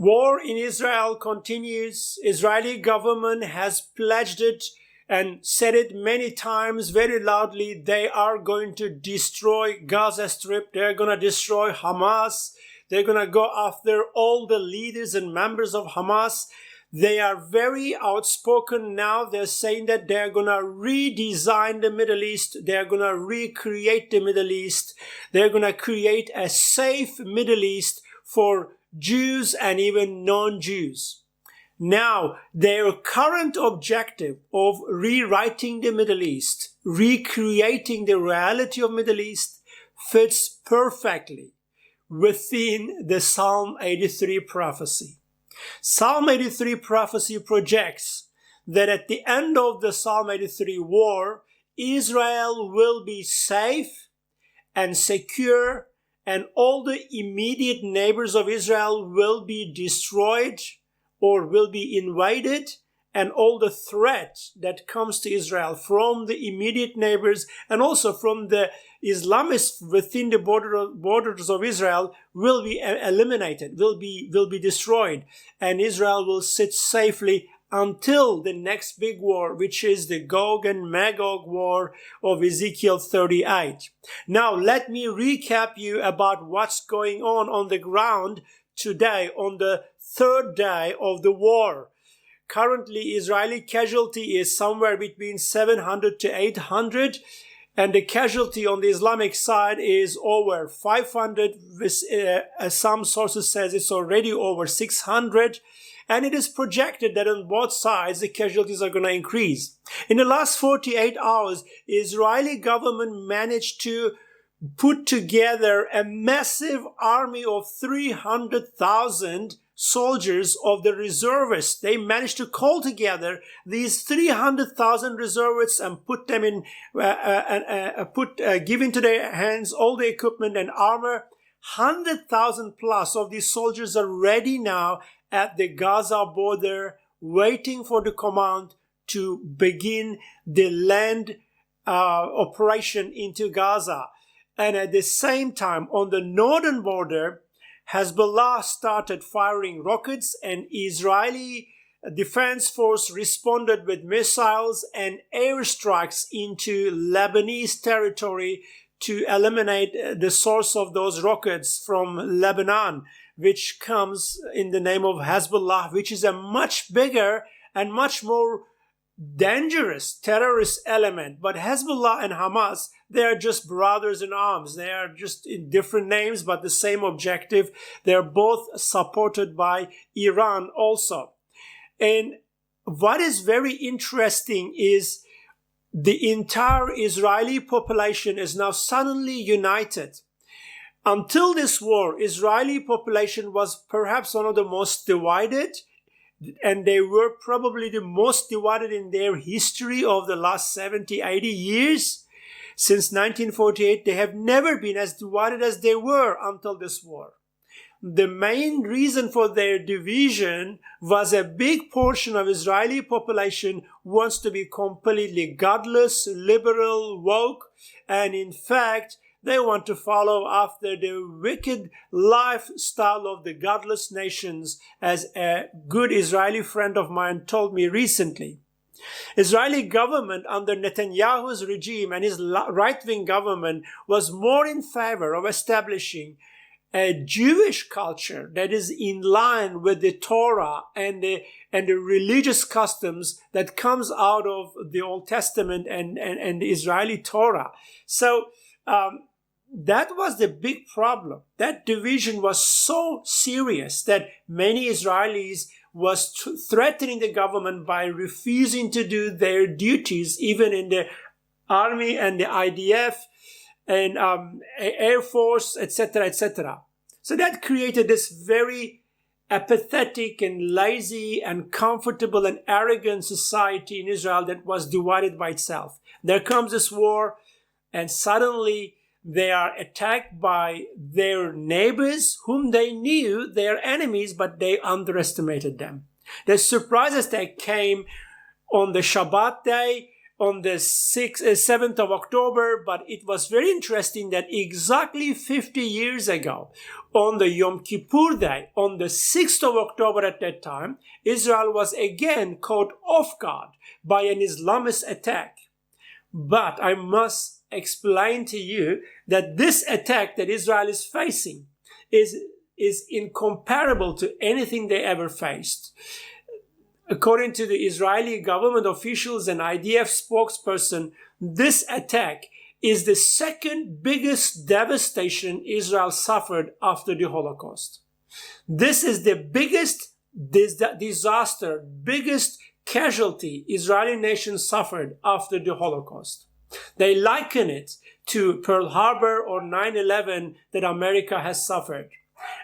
War in Israel continues. Israeli government has pledged it and said it many times very loudly. They are going to destroy Gaza Strip. They're going to destroy Hamas. They're going to go after all the leaders and members of Hamas. They are very outspoken now. They're saying that they're going to redesign the Middle East. They're going to recreate the Middle East. They're going to create a safe Middle East for Jews and even non-Jews. Now, their current objective of rewriting the Middle East, recreating the reality of Middle East, fits perfectly within the Psalm 83 prophecy. Psalm 83 prophecy projects that at the end of the Psalm 83 war, Israel will be safe and secure, and all the immediate neighbors of Israel will be destroyed or will be invaded, and all the threat that comes to Israel from the immediate neighbors and also from the Islamists within the borders of Israel will be eliminated, will be destroyed, and Israel will sit safely until the next big war, which is the Gog and Magog war of Ezekiel 38. Now, let me recap you about what's going on the ground today, on the third day of the war. Currently, Israeli casualty is somewhere between 700 to 800, and the casualty on the Islamic side is over 500. Some sources says it's already over 600. And it is projected that on both sides, the casualties are going to increase. In the last 48 hours, Israeli government managed to put together a massive army of 300,000 soldiers of the reservists. They managed to call together these 300,000 reservists and put them in, give into their hands all the equipment and armor. 100,000 plus of these soldiers are ready now at the Gaza border, waiting for the command to begin the land operation into Gaza. And at the same time, on the northern border, Hezbollah started firing rockets, and Israeli Defense Force responded with missiles and airstrikes into Lebanese territory to eliminate the source of those rockets from Lebanon, which comes in the name of Hezbollah, which is a much bigger and much more dangerous terrorist element. But Hezbollah and Hamas, they are just brothers in arms. They are just in different names, but the same objective. They're both supported by Iran also. And what is very interesting is the entire Israeli population is now suddenly united. Until this war, Israeli population was perhaps one of the most divided, and they were probably the most divided in their history of the last 70, 80 years. Since 1948, they have never been as divided as they were until this war. The main reason for their division was a big portion of Israeli population wants to be completely godless, liberal, woke, and in fact, they want to follow after the wicked lifestyle of the godless nations, as a good Israeli friend of mine told me recently. Israeli government under Netanyahu's regime and his right-wing government was more in favor of establishing a Jewish culture that is in line with the Torah and the religious customs that comes out of the Old Testament and the Israeli Torah. So that was the big problem. That division was so serious that many Israelis was threatening the government by refusing to do their duties, even in the army and the IDF and Air Force, etc., etc. So that created this very apathetic and lazy and comfortable and arrogant society in Israel that was divided by itself. There comes this war, and suddenly they are attacked by their neighbors whom they knew they are enemies, but they underestimated them. The surprises that came on the Shabbat day on the 7th of October, but it was very interesting that exactly 50 years ago, on the Yom Kippur Day, on the 6th of October at that time, Israel was again caught off guard by an Islamist attack. But I must explain to you that this attack that Israel is facing is incomparable to anything they ever faced. According to the Israeli government officials and IDF spokesperson, this attack is the second biggest devastation Israel suffered after the Holocaust. This is the biggest disaster, biggest casualty Israeli nation suffered after the Holocaust. They liken it to Pearl Harbor or 9/11 that America has suffered.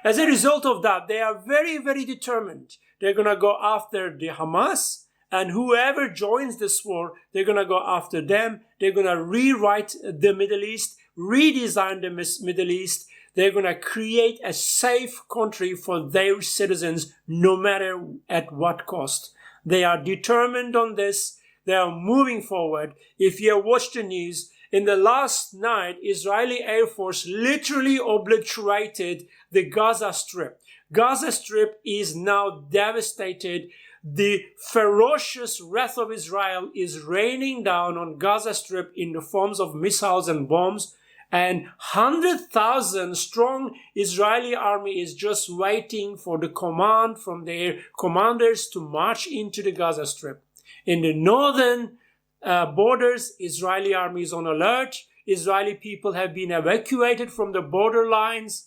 As a result of that, they are very, very determined. They're going to go after the Hamas, and whoever joins this war, they're going to go after them. They're going to rewrite the Middle East, redesign the Middle East. They're going to create a safe country for their citizens, no matter at what cost. They are determined on this. They are moving forward. If you have watched the news, in the last night, Israeli Air Force literally obliterated the Gaza Strip. Gaza Strip is now devastated. The ferocious wrath of Israel is raining down on Gaza Strip in the forms of missiles and bombs. And 100,000 strong Israeli army is just waiting for the command from their commanders to march into the Gaza Strip. In the northern borders, Israeli army is on alert. Israeli people have been evacuated from the border lines.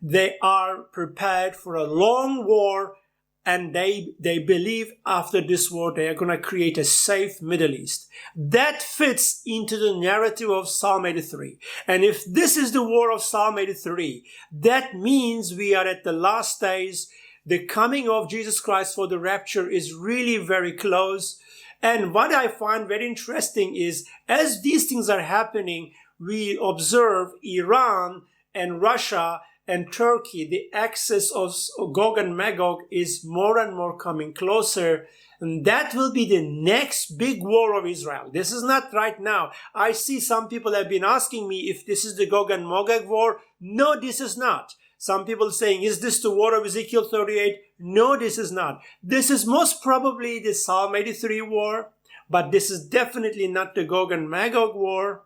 They are prepared for a long war, and they believe after this war they are going to create a safe Middle East. That fits into the narrative of Psalm 83. And if this is the war of Psalm 83, that means we are at the last days. The coming of Jesus Christ for the rapture is really very close. And what I find very interesting is, as these things are happening, we observe Iran and Russia and Turkey, the axis of Gog and Magog is more and more coming closer. And that will be the next big war of Israel. This is not right now. I see some people have been asking me if this is the Gog and Magog war. No, this is not. Some people saying, is this the war of Ezekiel 38? No, this is not. This is most probably the Psalm 83 war, but this is definitely not the Gog and Magog war.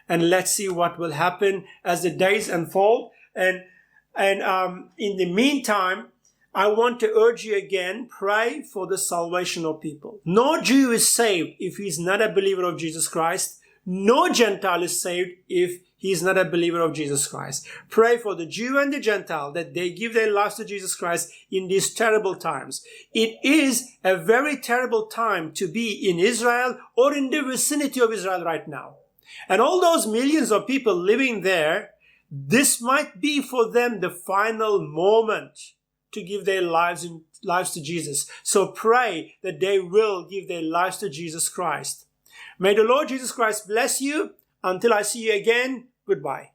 And let's see what will happen as the days unfold. And in the meantime, I want to urge you again, pray for the salvation of people. No Jew is saved if he's not a believer of Jesus Christ. No Gentile is saved if he is not a believer of Jesus Christ. Pray for the Jew and the Gentile that they give their lives to Jesus Christ in these terrible times. It is a very terrible time to be in Israel or in the vicinity of Israel right now. And all those millions of people living there, this might be for them the final moment to give their lives to Jesus. So pray that they will give their lives to Jesus Christ. May the Lord Jesus Christ bless you. Until I see you again, goodbye.